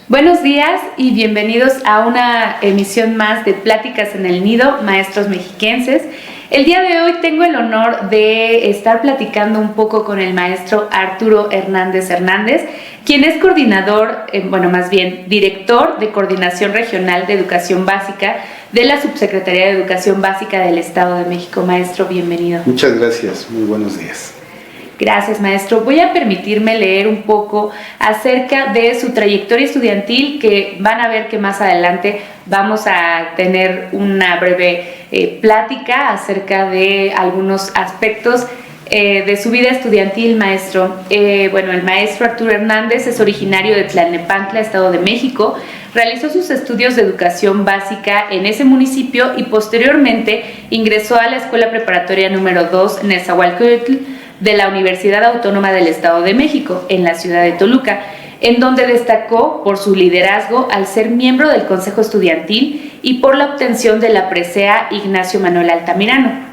Buenos días y bienvenidos a una emisión más de Pláticas en el Nido, Maestros Mexiquenses. El día de hoy tengo el honor de estar platicando un poco con el maestro Arturo Hernández Hernández, quien es coordinador, director de Coordinación Regional de Educación Básica de la Subsecretaría de Educación Básica del Estado de México. Maestro, bienvenido. Muchas gracias, muy buenos días. Gracias, maestro. Voy a permitirme leer un poco acerca de su trayectoria estudiantil, que van a ver que más adelante vamos a tener una breve plática acerca de algunos aspectos de su vida estudiantil, maestro. El maestro Arturo Hernández es originario de Tlalnepantla, Estado de México. Realizó sus estudios de educación básica en ese municipio y posteriormente ingresó a la Escuela Preparatoria número 2 Nezahualcóyotl de la Universidad Autónoma del Estado de México, en la ciudad de Toluca, en donde destacó por su liderazgo al ser miembro del Consejo Estudiantil y por la obtención de la presea Ignacio Manuel Altamirano.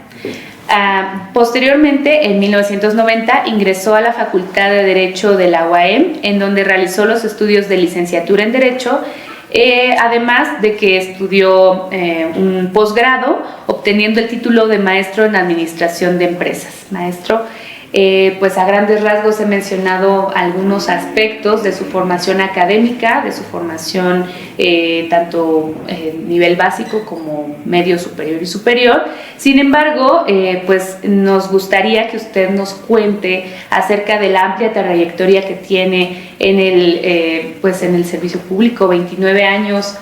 Posteriormente, en 1990, ingresó a la Facultad de Derecho de la UAM, en donde realizó los estudios de licenciatura en Derecho, además de que estudió un posgrado, obteniendo el título de maestro en Administración de Empresas. Maestro, a grandes rasgos he mencionado algunos aspectos de su formación académica, de su formación tanto nivel básico como medio superior y superior. Sin embargo, nos gustaría que usted nos cuente acerca de la amplia trayectoria que tiene en el servicio público, 29 años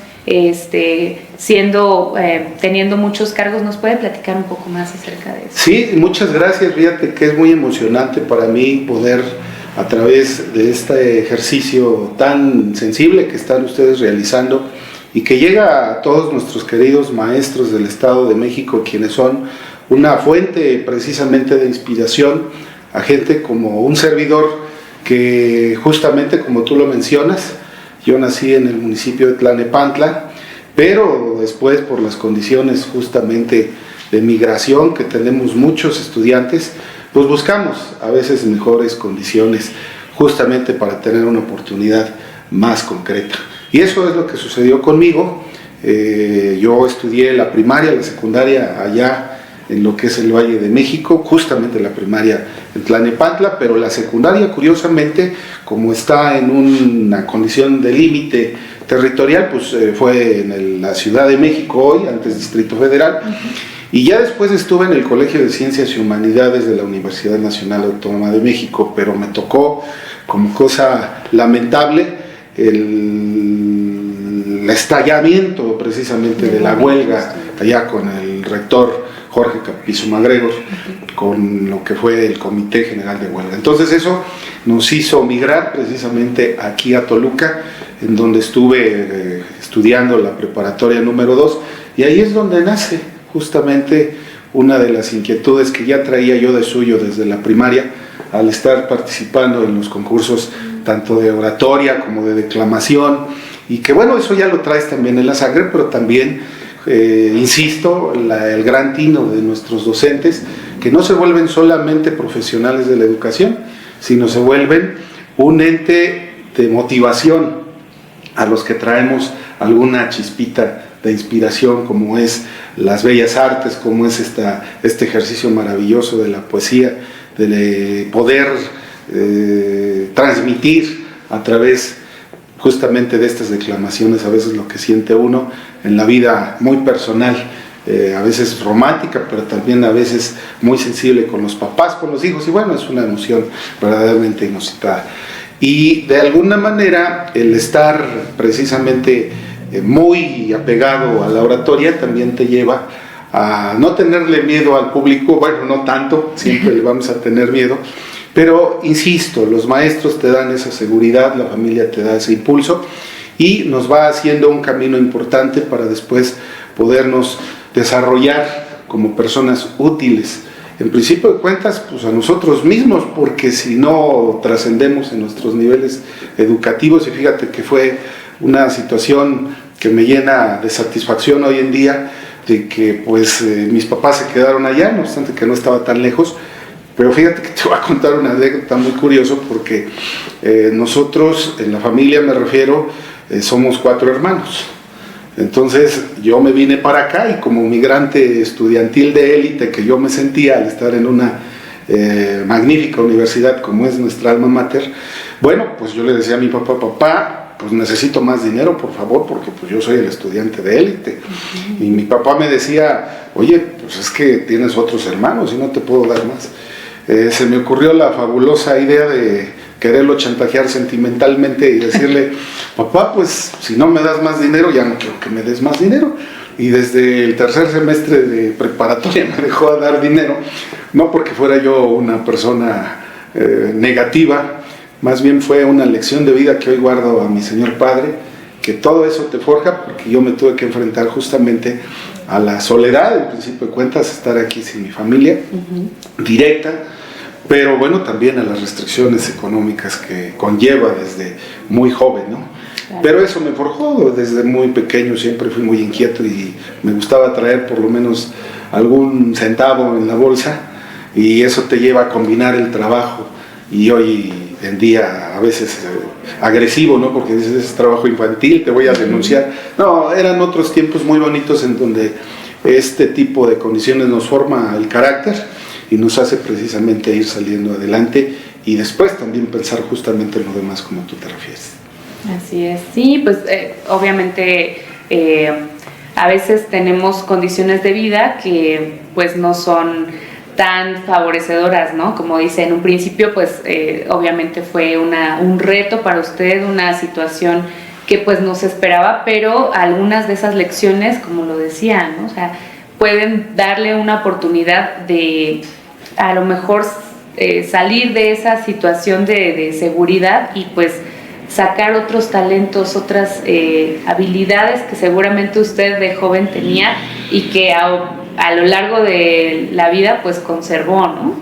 teniendo muchos cargos. ¿Nos puede platicar un poco más acerca de eso? Sí, muchas gracias. Fíjate que es muy emocionante para mí poder, a través de este ejercicio tan sensible que están ustedes realizando y que llega a todos nuestros queridos maestros del Estado de México, quienes son una fuente precisamente de inspiración a gente como un servidor que, justamente como tú lo mencionas, yo nací en el municipio de Tlalnepantla, pero después, por las condiciones justamente de migración que tenemos muchos estudiantes, pues buscamos a veces mejores condiciones justamente para tener una oportunidad más concreta. Y eso es lo que sucedió conmigo. Yo estudié la primaria, la secundaria allá en lo que es el Valle de México, justamente la primaria en Tlalnepantla, pero la secundaria, curiosamente, como está en una condición de límite territorial, pues fue en la Ciudad de México hoy, antes Distrito Federal, y ya después estuve en el Colegio de Ciencias y Humanidades de la Universidad Nacional Autónoma de México, pero me tocó, como cosa lamentable, el estallamiento precisamente de la huelga allá con el rector Jorge Capizo MacGregor, con lo que fue el Comité General de Huelga. Entonces eso nos hizo migrar precisamente aquí a Toluca, en donde estuve estudiando la preparatoria número 2, y ahí es donde nace justamente una de las inquietudes que ya traía yo de suyo desde la primaria, al estar participando en los concursos tanto de oratoria como de declamación, y que bueno, eso ya lo traes también en la sangre, pero también insisto, el gran tino de nuestros docentes, que no se vuelven solamente profesionales de la educación, sino se vuelven un ente de motivación a los que traemos alguna chispita de inspiración, como es las bellas artes, como es este ejercicio maravilloso de la poesía, de poder transmitir a través justamente de estas declamaciones a veces lo que siente uno en la vida muy personal, a veces romántica, pero también a veces muy sensible con los papás, con los hijos, y bueno, es una emoción verdaderamente inusitada. Y de alguna manera el estar precisamente muy apegado a la oratoria también te lleva a no tenerle miedo al público. Bueno, no tanto, siempre le vamos a tener miedo, pero insisto, los maestros te dan esa seguridad, la familia te da ese impulso y nos va haciendo un camino importante para después podernos desarrollar como personas útiles, en principio de cuentas, pues a nosotros mismos, porque si no trascendemos en nuestros niveles educativos, y fíjate que fue una situación que me llena de satisfacción hoy en día, de que pues mis papás se quedaron allá, no obstante que no estaba tan lejos. Pero fíjate que te voy a contar una anécdota muy curiosa porque nosotros, en la familia me refiero, somos 4 hermanos. Entonces yo me vine para acá y como migrante estudiantil de élite que yo me sentía al estar en una magnífica universidad como es nuestra alma mater, bueno, pues yo le decía a mi papá, papá, pues necesito más dinero, por favor, porque pues yo soy el estudiante de élite. Y mi papá me decía, oye, pues es que tienes otros hermanos y no te puedo dar más. Se me ocurrió la fabulosa idea de quererlo chantajear sentimentalmente y decirle, papá, pues si no me das más dinero, ya no quiero que me des más dinero. Y desde el tercer semestre de preparatoria me dejó dar dinero, no porque fuera yo una persona negativa, más bien fue una lección de vida que hoy guardo a mi señor padre, que todo eso te forja, porque yo me tuve que enfrentar justamente a la soledad, en principio de cuentas, estar aquí sin mi familia directa, pero bueno, también a las restricciones económicas que conlleva desde muy joven, ¿no? Claro. Pero eso me forjó, desde muy pequeño siempre fui muy inquieto y me gustaba traer por lo menos algún centavo en la bolsa, y eso te lleva a combinar el trabajo, y hoy en día a veces agresivo, ¿no? Porque dices, es trabajo infantil, te voy a denunciar. No, eran otros tiempos muy bonitos en donde este tipo de condiciones nos forma el carácter y nos hace precisamente ir saliendo adelante y después también pensar justamente en lo demás como tú te refieres. Así es, sí, pues obviamente a veces tenemos condiciones de vida que pues no son tan favorecedoras, ¿no? Como dice, en un principio pues obviamente fue un reto para usted, una situación que pues no se esperaba, pero algunas de esas lecciones, como lo decía, ¿no? O sea, pueden darle una oportunidad de a lo mejor salir de esa situación de seguridad y pues sacar otros talentos, otras habilidades que seguramente usted de joven tenía y que a lo largo de la vida pues conservó, ¿no?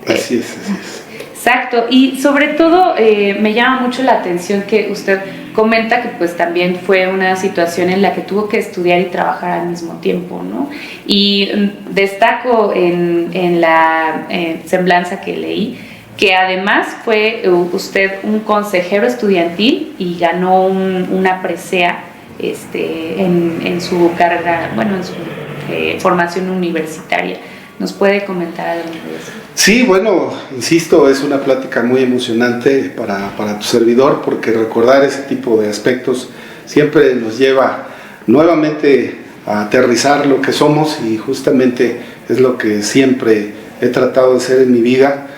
Así es, así es. Exacto, y sobre todo me llama mucho la atención que usted comenta que pues también fue una situación en la que tuvo que estudiar y trabajar al mismo tiempo, ¿no? Y destaco en la semblanza que leí que además fue usted un consejero estudiantil y ganó una presea en su carrera, bueno, en su formación universitaria. ¿Nos puede comentar algo de eso? Sí, bueno, insisto, es una plática muy emocionante para tu servidor, porque recordar ese tipo de aspectos siempre nos lleva nuevamente a aterrizar lo que somos, y justamente es lo que siempre he tratado de hacer en mi vida,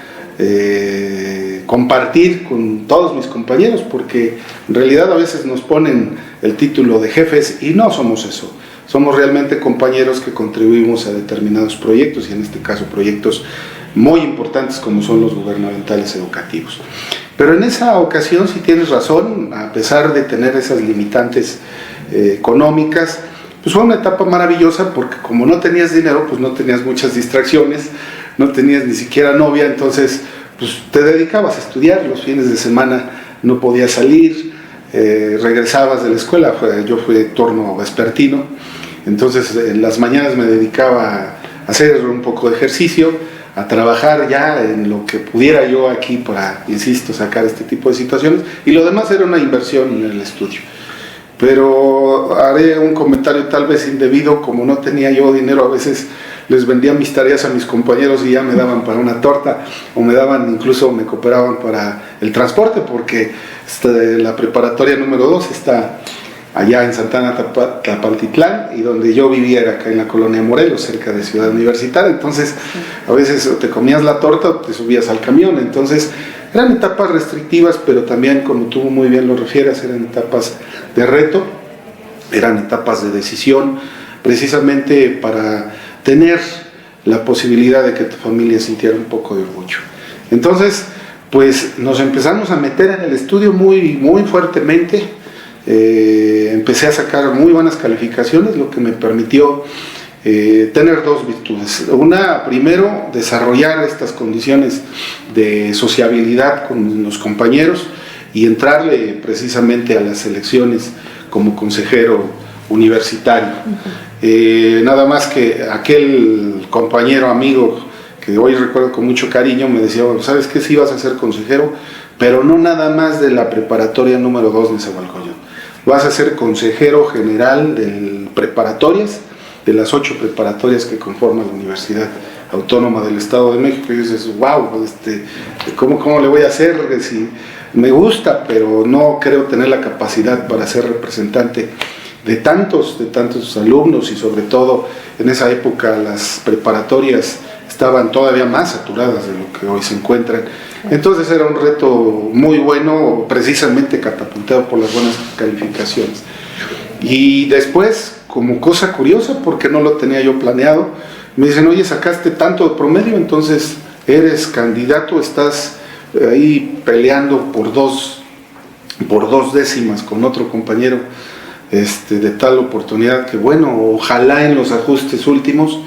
compartir con todos mis compañeros, porque en realidad a veces nos ponen el título de jefes y no somos eso. Somos realmente compañeros que contribuimos a determinados proyectos, y en este caso proyectos muy importantes como son los gubernamentales educativos. Pero en esa ocasión, sí tienes razón, a pesar de tener esas limitantes económicas, pues fue una etapa maravillosa, porque como no tenías dinero, pues no tenías muchas distracciones, no tenías ni siquiera novia, entonces pues te dedicabas a estudiar. Los fines de semana no podías salir, regresabas de la escuela, yo fui turno vespertino, entonces en las mañanas me dedicaba a hacer un poco de ejercicio, a trabajar ya en lo que pudiera yo aquí para, insisto, sacar este tipo de situaciones, y lo demás era una inversión en el estudio. Pero haré un comentario tal vez indebido, como no tenía yo dinero, a veces les vendía mis tareas a mis compañeros y ya me daban para una torta, o me daban, incluso me cooperaban para el transporte, porque la preparatoria número 2 está allá en Santana Tapaltitlán, y donde yo vivía era acá en la colonia Morelos, cerca de Ciudad Universitaria. Entonces a veces te comías la torta o te subías al camión. Entonces eran etapas restrictivas, pero también, como tú muy bien lo refieres, eran etapas de reto, eran etapas de decisión, precisamente para tener la posibilidad de que tu familia sintiera un poco de orgullo. Entonces pues nos empezamos a meter en el estudio muy, muy fuertemente. Empecé a sacar muy buenas calificaciones, lo que me permitió tener dos virtudes. Una, primero, desarrollar estas condiciones de sociabilidad con los compañeros y entrarle precisamente a las elecciones como consejero universitario. Nada más que aquel compañero, amigo, que hoy recuerdo con mucho cariño, me decía, bueno, ¿sabes qué? Sí vas a ser consejero, pero no nada más de la preparatoria número 2 de Nezahualcóyotl. Vas a ser consejero general de preparatorias, de las 8 preparatorias que conforman la Universidad Autónoma del Estado de México. Y dices, wow, ¿cómo le voy a hacer? Si me gusta, pero no creo tener la capacidad para ser representante de tantos alumnos, y sobre todo en esa época las preparatorias estaban todavía más saturadas de lo que hoy se encuentran. Entonces era un reto muy bueno, precisamente catapultado por las buenas calificaciones. Y después, como cosa curiosa, porque no lo tenía yo planeado, me dicen, oye, sacaste tanto de promedio, entonces eres candidato, estás ahí peleando por dos décimas con otro compañero de tal oportunidad, que bueno, ojalá en los ajustes últimos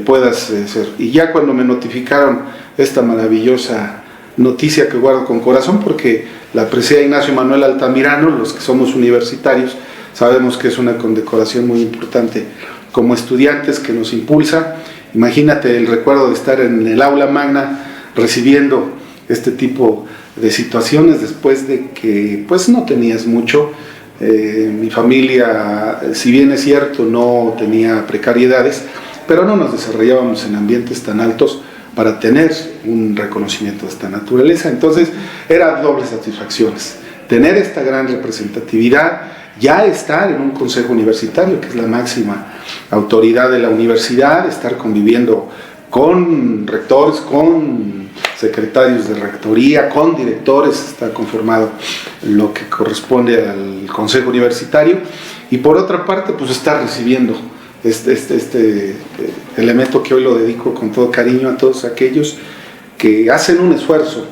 puedas ser. Y ya cuando me notificaron esta maravillosa noticia, que guardo con corazón, porque la presida Ignacio Manuel Altamirano, los que somos universitarios sabemos que es una condecoración muy importante como estudiantes, que nos impulsa. Imagínate el recuerdo de estar en el aula magna recibiendo este tipo de situaciones después de que pues no tenías mucho. Mi familia, si bien es cierto, no tenía precariedades, pero no nos desarrollábamos en ambientes tan altos para tener un reconocimiento de esta naturaleza. Entonces era dobles satisfacciones: tener esta gran representatividad, ya estar en un consejo universitario, que es la máxima autoridad de la universidad, estar conviviendo con rectores, con secretarios de rectoría, con directores, está conformado lo que corresponde al consejo universitario, y por otra parte pues estar recibiendo este elemento que hoy lo dedico con todo cariño a todos aquellos que hacen un esfuerzo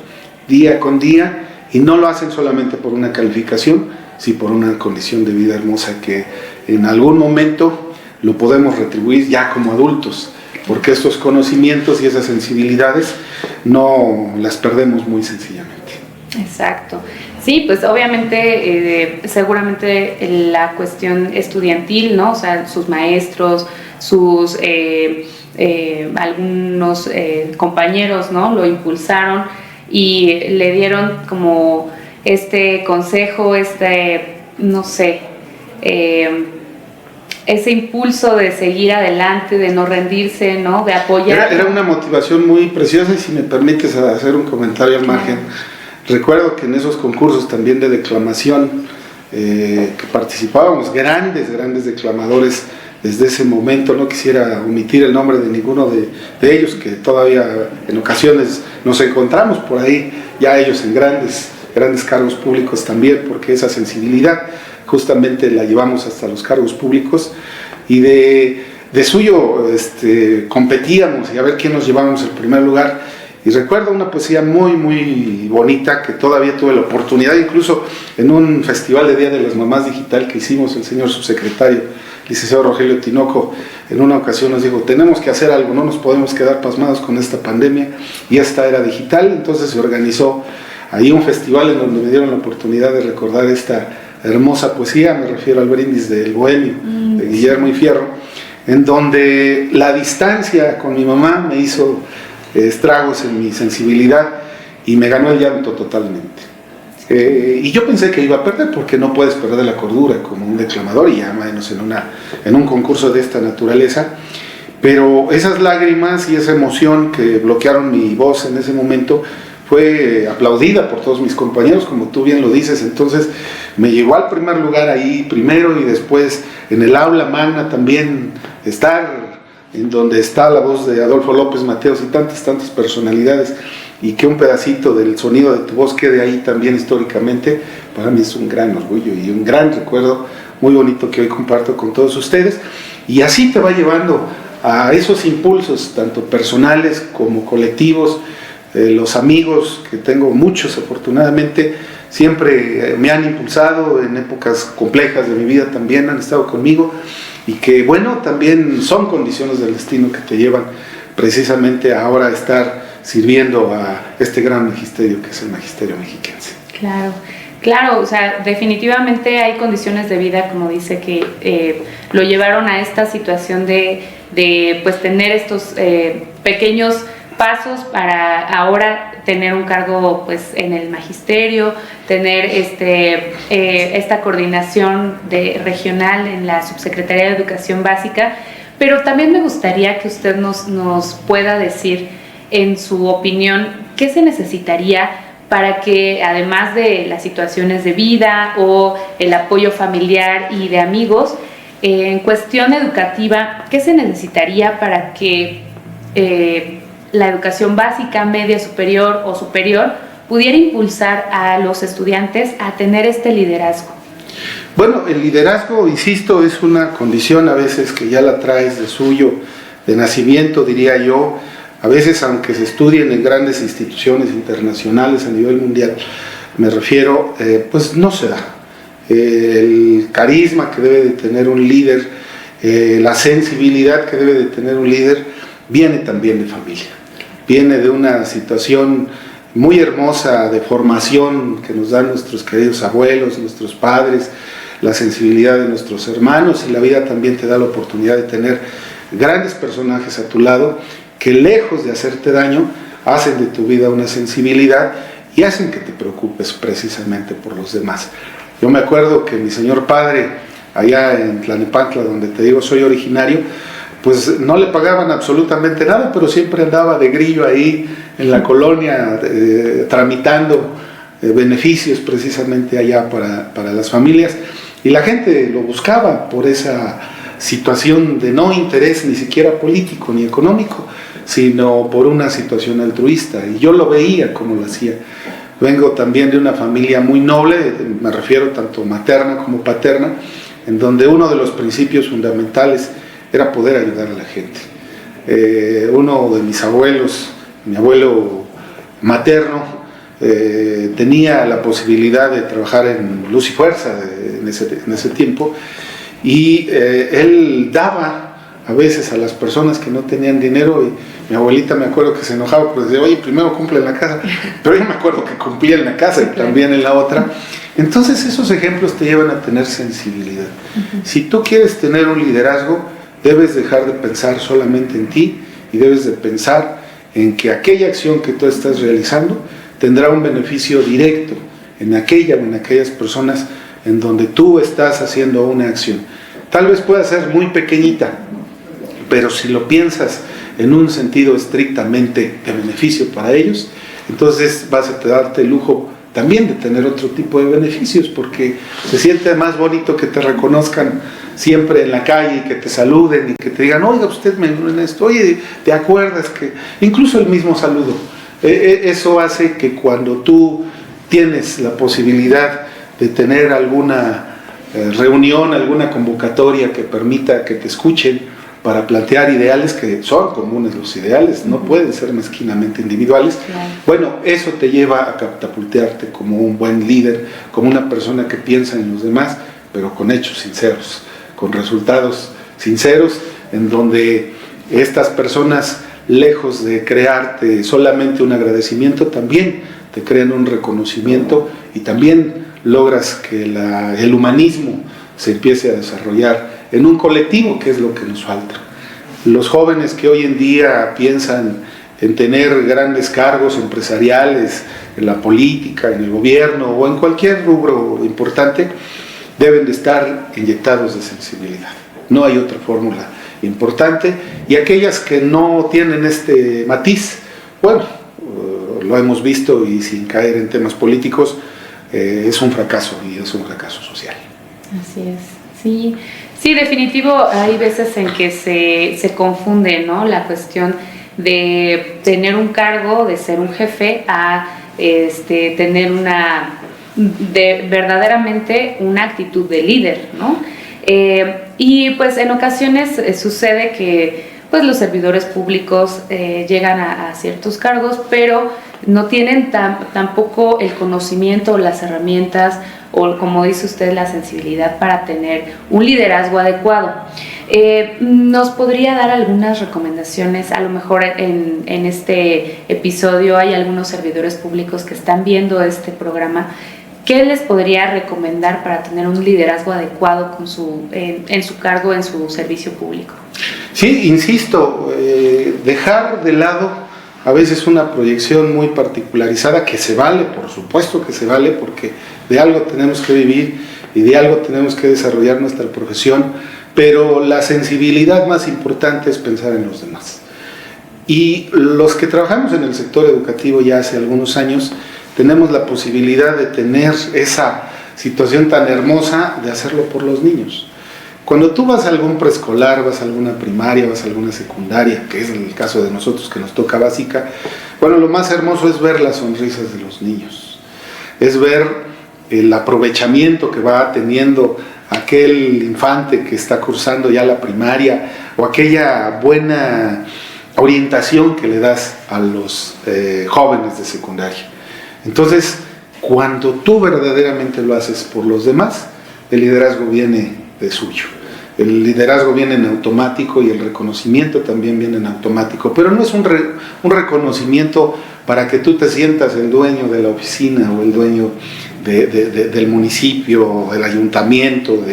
día con día, y no lo hacen solamente por una calificación, sino por una condición de vida hermosa que en algún momento lo podemos retribuir ya como adultos, porque estos conocimientos y esas sensibilidades no las perdemos muy sencillamente. Exacto. Sí, pues obviamente, seguramente la cuestión estudiantil, ¿no? O sea, sus maestros, sus algunos compañeros, ¿no? Lo impulsaron y le dieron como este consejo, no sé, ese impulso de seguir adelante, de no rendirse, ¿no? De apoyar. Era una motivación muy preciosa, y si me permites hacer un comentario al margen. Recuerdo que en esos concursos también de declamación que participábamos, grandes declamadores desde ese momento, no quisiera omitir el nombre de ninguno de ellos, que todavía en ocasiones nos encontramos por ahí, ya ellos en grandes cargos públicos también, porque esa sensibilidad justamente la llevamos hasta los cargos públicos, y de suyo competíamos y a ver quién nos llevábamos el primer lugar. Y recuerdo una poesía muy bonita que todavía tuve la oportunidad, incluso en un festival de Día de las Mamás digital que hicimos, el señor subsecretario, licenciado Rogelio Tinoco, en una ocasión nos dijo, tenemos que hacer algo, no nos podemos quedar pasmados con esta pandemia, y esta era digital. Entonces se organizó ahí un festival en donde me dieron la oportunidad de recordar esta hermosa poesía, me refiero al Brindis del Bohemio, de Guillermo y Fierro, en donde la distancia con mi mamá me hizo estragos en mi sensibilidad y me ganó el llanto totalmente. Y yo pensé que iba a perder, porque no puedes perder la cordura como un declamador, y ya menos en un concurso de esta naturaleza. Pero esas lágrimas y esa emoción que bloquearon mi voz en ese momento fue aplaudida por todos mis compañeros, como tú bien lo dices. Entonces me llegó al primer lugar ahí primero, y después en el aula magna también estar en donde está la voz de Adolfo López Mateos y tantas personalidades, y que un pedacito del sonido de tu voz quede ahí también históricamente, para mí es un gran orgullo y un gran recuerdo muy bonito que hoy comparto con todos ustedes. Y así te va llevando a esos impulsos, tanto personales como colectivos. Los amigos, que tengo muchos afortunadamente, siempre me han impulsado en épocas complejas de mi vida, también han estado conmigo, y que bueno, también son condiciones del destino que te llevan precisamente ahora a estar sirviendo a este gran magisterio que es el magisterio mexiquense. Claro. Claro, o sea, definitivamente hay condiciones de vida, como dice, que lo llevaron a esta situación de pues tener estos pequeños pasos para ahora tener un cargo pues en el magisterio, tener esta coordinación regional en la Subsecretaría de Educación Básica, pero también me gustaría que usted nos pueda decir, en su opinión, qué se necesitaría para que, además de las situaciones de vida o el apoyo familiar y de amigos, en cuestión educativa, ¿qué se necesitaría para que la educación básica, media, superior o superior pudiera impulsar a los estudiantes a tener este liderazgo? Bueno, el liderazgo, insisto, es una condición a veces que ya la traes de suyo, de nacimiento, diría yo. A veces, aunque se estudien en grandes instituciones internacionales a nivel mundial, me refiero, pues no se da. El carisma que debe de tener un líder, la sensibilidad que debe de tener un líder, viene también de familia. Viene de una situación muy hermosa de formación que nos dan nuestros queridos abuelos, nuestros padres, la sensibilidad de nuestros hermanos, y la vida también te da la oportunidad de tener grandes personajes a tu lado que, lejos de hacerte daño, hacen de tu vida una sensibilidad y hacen que te preocupes precisamente por los demás. Yo me acuerdo que mi señor padre, allá en Tlalnepantla, donde te digo soy originario, pues no le pagaban absolutamente nada, pero siempre andaba de grillo ahí en la colonia tramitando beneficios precisamente allá para las familias, y la gente lo buscaba por esa situación de no interés ni siquiera político ni económico, sino por una situación altruista, y yo lo veía como lo hacía. Vengo también de una familia muy noble, me refiero tanto materna como paterna, en donde uno de los principios fundamentales era poder ayudar a la gente. Uno de mis abuelos, mi abuelo materno, tenía la posibilidad de trabajar en Luz y Fuerza en ese tiempo, y él daba a veces a las personas que no tenían dinero, y mi abuelita, me acuerdo que se enojaba porque decía, oye, primero cumple en la casa, pero yo me acuerdo que cumplía en la casa y también en la otra. Entonces esos ejemplos te llevan a tener sensibilidad. Si tú quieres tener un liderazgo, debes dejar de pensar solamente en ti y debes de pensar en que aquella acción que tú estás realizando tendrá un beneficio directo en aquella o en aquellas personas en donde tú estás haciendo una acción. Tal vez pueda ser muy pequeñita, pero si lo piensas en un sentido estrictamente de beneficio para ellos, entonces vas a darte el lujo también de tener otro tipo de beneficios, porque se siente más bonito que te reconozcan siempre en la calle, y que te saluden y que te digan, oiga, usted me ayudó en esto, oye, ¿te acuerdas que? Incluso el mismo saludo. Eso hace que cuando tú tienes la posibilidad de tener alguna reunión, alguna convocatoria que permita que te escuchen para plantear ideales, que son comunes los ideales, no pueden ser mezquinamente individuales, bueno, eso te lleva a catapultarte como un buen líder, como una persona que piensa en los demás, pero con hechos sinceros, con resultados sinceros, en donde estas personas, lejos de crearte solamente un agradecimiento, también te crean un reconocimiento, y también logras que el humanismo se empiece a desarrollar en un colectivo, que es lo que nos falta. Los jóvenes que hoy en día piensan en tener grandes cargos empresariales, en la política, en el gobierno o en cualquier rubro importante, deben de estar inyectados de sensibilidad. No hay otra fórmula importante, y aquellas que no tienen este matiz, bueno, lo hemos visto, y sin caer en temas políticos, es un fracaso, y es un fracaso social. Así es, sí. Sí, definitivo, hay veces en que se confunde, ¿no?, la cuestión de tener un cargo, de ser un jefe, a tener verdaderamente una actitud de líder, ¿no? Y pues en ocasiones sucede que pues los servidores públicos llegan a ciertos cargos, pero no tienen tampoco el conocimiento o las herramientas, o como dice usted, la sensibilidad para tener un liderazgo adecuado. ¿Nos podría dar algunas recomendaciones? A lo mejor en este episodio hay algunos servidores públicos que están viendo este programa ¿qué les podría recomendar para tener un liderazgo adecuado en su cargo, en su servicio público? Sí, insisto, dejar de lado a veces una proyección muy particularizada, que se vale, por supuesto que se vale, porque de algo tenemos que vivir y de algo tenemos que desarrollar nuestra profesión, pero la sensibilidad más importante es pensar en los demás. Y los que trabajamos en el sector educativo ya hace algunos años, tenemos la posibilidad de tener esa situación tan hermosa de hacerlo por los niños. Cuando tú vas a algún preescolar, vas a alguna primaria, vas a alguna secundaria, que es el caso de nosotros que nos toca básica, bueno, lo más hermoso es ver las sonrisas de los niños, es ver el aprovechamiento que va teniendo aquel infante que está cursando ya la primaria, o aquella buena orientación que le das a los jóvenes de secundaria. Entonces, cuando tú verdaderamente lo haces por los demás, el liderazgo viene de suyo. El liderazgo viene en automático y el reconocimiento también viene en automático, pero no es un reconocimiento para que tú te sientas el dueño de la oficina o el dueño del municipio, o del ayuntamiento,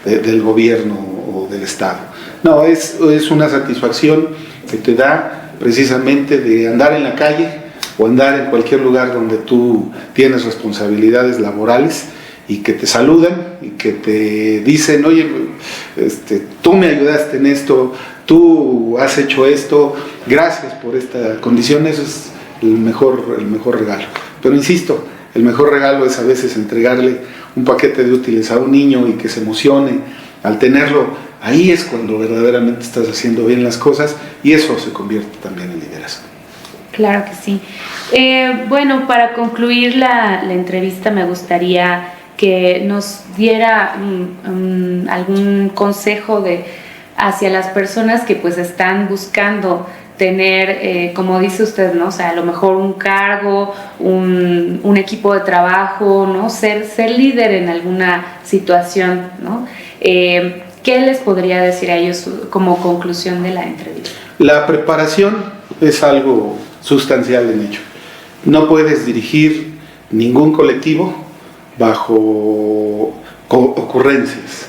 del gobierno o del estado. No, es una satisfacción que te da precisamente de andar en la calle o andar en cualquier lugar donde tú tienes responsabilidades laborales y que te saludan y que te dicen, oye, tú me ayudaste en esto, tú has hecho esto, gracias por esta condición. Eso es el mejor regalo. Pero insisto, el mejor regalo es a veces entregarle un paquete de útiles a un niño y que se emocione al tenerlo. Ahí es cuando verdaderamente estás haciendo bien las cosas y eso se convierte también en liderazgo. Claro que sí. Bueno, para concluir la entrevista me gustaría que nos diera algún consejo hacia las personas que pues están buscando tener, como dice usted, ¿no? O sea, a lo mejor un cargo, un equipo de trabajo, ¿no? Ser líder en alguna situación, ¿no? ¿Qué les podría decir a ellos como conclusión de la entrevista? La preparación es algo sustancial en ello. No puedes dirigir ningún colectivo bajo ocurrencias,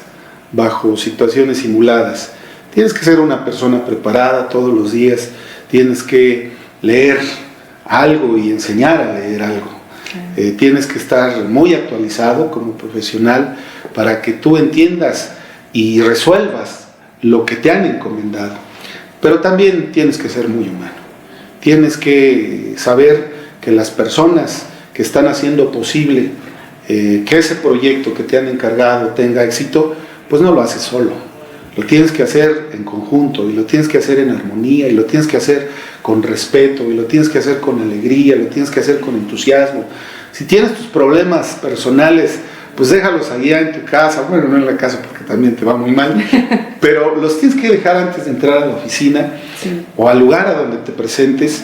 bajo situaciones simuladas. Tienes que ser una persona preparada todos los días, tienes que leer algo y enseñar a leer algo. Tienes que estar muy actualizado como profesional para que tú entiendas y resuelvas lo que te han encomendado. Pero también tienes que ser muy humano. Tienes que saber que las personas que están haciendo posible que ese proyecto que te han encargado tenga éxito, pues no lo haces solo. Lo tienes que hacer en conjunto y lo tienes que hacer en armonía y lo tienes que hacer con respeto y lo tienes que hacer con alegría, lo tienes que hacer con entusiasmo. Si tienes tus problemas personales, pues déjalos allá en tu casa, bueno, no en la casa porque también te va muy mal, pero los tienes que dejar antes de entrar a la oficina, sí, o al lugar a donde te presentes,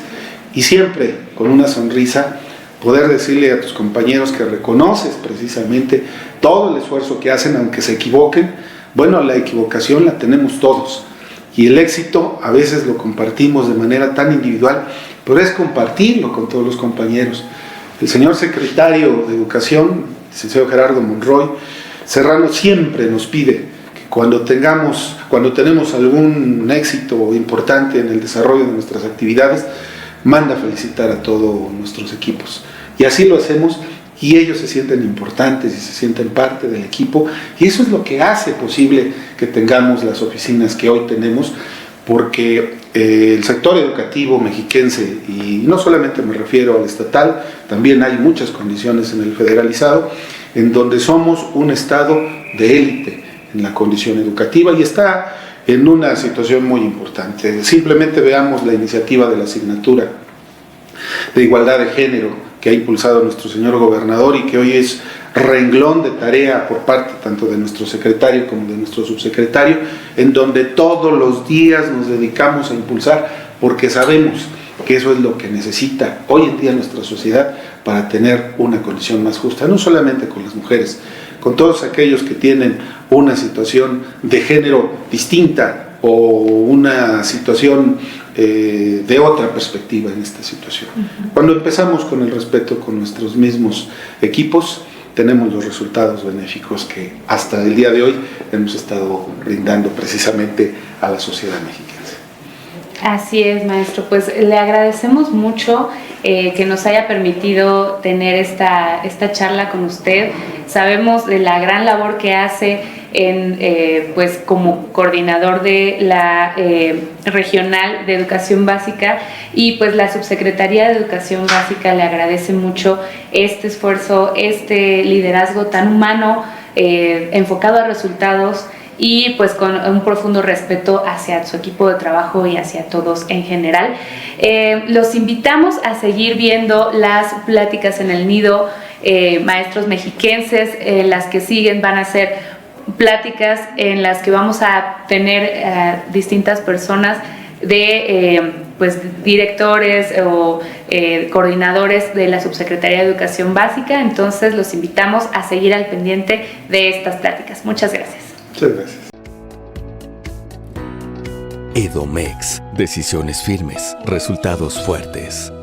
y siempre con una sonrisa poder decirle a tus compañeros que reconoces precisamente todo el esfuerzo que hacen, aunque se equivoquen. Bueno, la equivocación la tenemos todos y el éxito a veces lo compartimos de manera tan individual, pero es compartirlo con todos los compañeros. El señor secretario de Educación, licenciado Gerardo Monroy Serrano, siempre nos pide que cuando tenemos algún éxito importante en el desarrollo de nuestras actividades, manda a felicitar a todos nuestros equipos. Y así lo hacemos y ellos se sienten importantes y se sienten parte del equipo, y eso es lo que hace posible que tengamos las oficinas que hoy tenemos, porque el sector educativo mexiquense, y no solamente me refiero al estatal, también hay muchas condiciones en el federalizado, en donde somos un estado de élite en la condición educativa y está en una situación muy importante. Simplemente veamos la iniciativa de la asignatura de igualdad de género que ha impulsado nuestro señor gobernador y que hoy es renglón de tarea por parte tanto de nuestro secretario como de nuestro subsecretario, en donde todos los días nos dedicamos a impulsar, porque sabemos que eso es lo que necesita hoy en día nuestra sociedad para tener una condición más justa, no solamente con las mujeres, con todos aquellos que tienen una situación de género distinta o una situación de otra perspectiva en esta situación. Cuando empezamos con el respeto con nuestros mismos equipos, tenemos los resultados benéficos que hasta el día de hoy hemos estado brindando precisamente a la sociedad mexiquense. Así es, maestro. Pues le agradecemos mucho que nos haya permitido tener esta charla con usted. Sabemos de la gran labor que hace pues como coordinador de la regional de educación básica, y pues la subsecretaría de educación básica le agradece mucho este esfuerzo, este liderazgo tan humano, enfocado a resultados, y pues con un profundo respeto hacia su equipo de trabajo y hacia todos en general. Los invitamos a seguir viendo las pláticas en el nido, maestros mexiquenses. Las que siguen van a ser pláticas en las que vamos a tener distintas personas de pues directores o coordinadores de la Subsecretaría de Educación Básica. Entonces los invitamos a seguir al pendiente de estas pláticas. Muchas gracias. Muchas gracias. Edomex. Decisiones firmes, resultados fuertes.